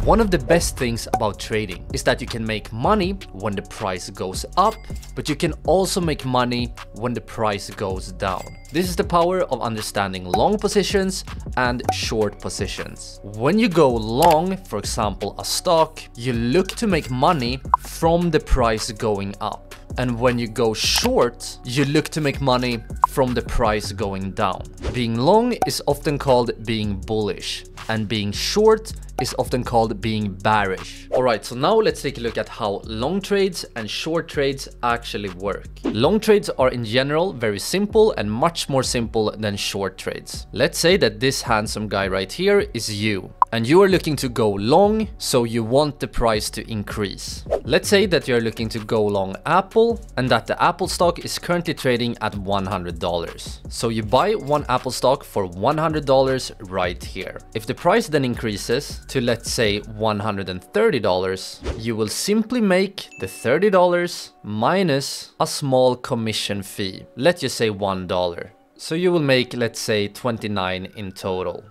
One of the best things about trading is that you can make money when the price goes up, but you can also make money when the price goes down. This is the power of understanding long positions and short positions. When you go long, for example, a stock, you look to make money from the price going up. And when you go short, you look to make money from the price going down. Being long is often called being bullish, and being short is often called being bearish. Alright, so now let's take a look at how long trades and short trades actually work. Long trades are in general very simple and much more simple than short trades. Let's say that this handsome guy right here is you, and you are looking to go long, so you want the price to increase. Let's say that you're looking to go long Apple and that the Apple stock is currently trading at $100. So you buy one Apple stock for $100 right here. If the price then increases to, let's say, $130, you will simply make the $30 minus a small commission fee. Let's just say $1. So you will make, let's say, $29 in total.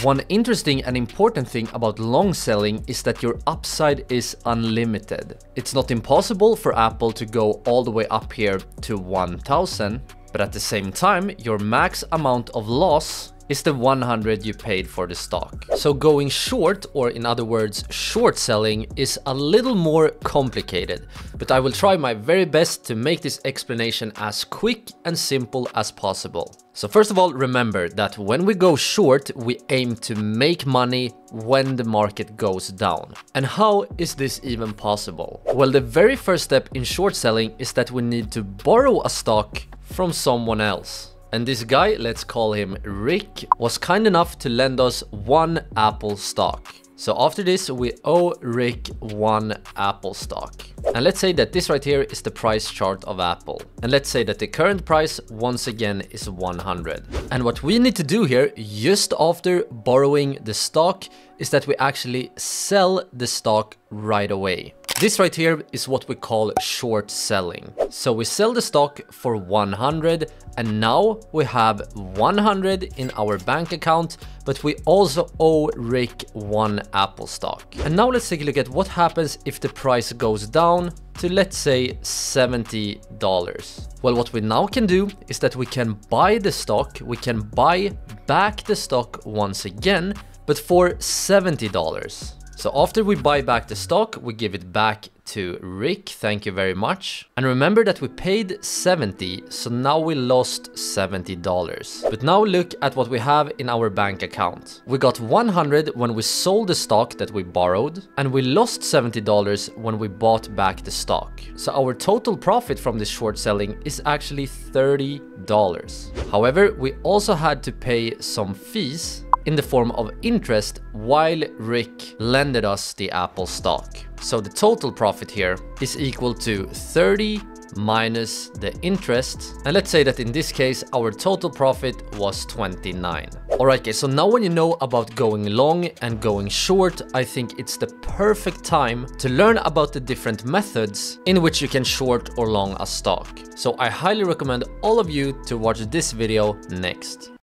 One interesting and important thing about long selling is that your upside is unlimited. It's not impossible for Apple to go all the way up here to 1,000, but at the same time, your max amount of loss is the 100 you paid for the stock. So going short, or in other words, short selling, is a little more complicated, but I will try my very best to make this explanation as quick and simple as possible. So first of all, remember that when we go short, we aim to make money when the market goes down. And how is this even possible? Well, the very first step in short selling is that we need to borrow a stock from someone else. And this guy, let's call him Rick, was kind enough to lend us one Apple stock. So after this, we owe Rick one Apple stock. And let's say that this right here is the price chart of Apple. And let's say that the current price once again is 100. And what we need to do here, just after borrowing the stock, is that we actually sell the stock right away. This right here is what we call short selling. So we sell the stock for 100 and now we have 100 in our bank account, but we also owe Rick one Apple stock. And now let's take a look at what happens if the price goes down to, let's say, $70. Well, what we now can do is that we can buy the stock, we can buy back the stock once again, but for $70. So after we buy back the stock, we give it back to Rick, thank you very much. And remember that we paid 70, so now we lost $70. But now look at what we have in our bank account. We got 100 when we sold the stock that we borrowed, and we lost $70 when we bought back the stock. So our total profit from this short selling is actually $30. However, we also had to pay some fees in the form of interest while Rick lended us the Apple stock. So the total profit here is equal to 30 minus the interest. And let's say that in this case, our total profit was 29. Alright guys, so now when you know about going long and going short, I think it's the perfect time to learn about the different methods in which you can short or long a stock. So I highly recommend all of you to watch this video next.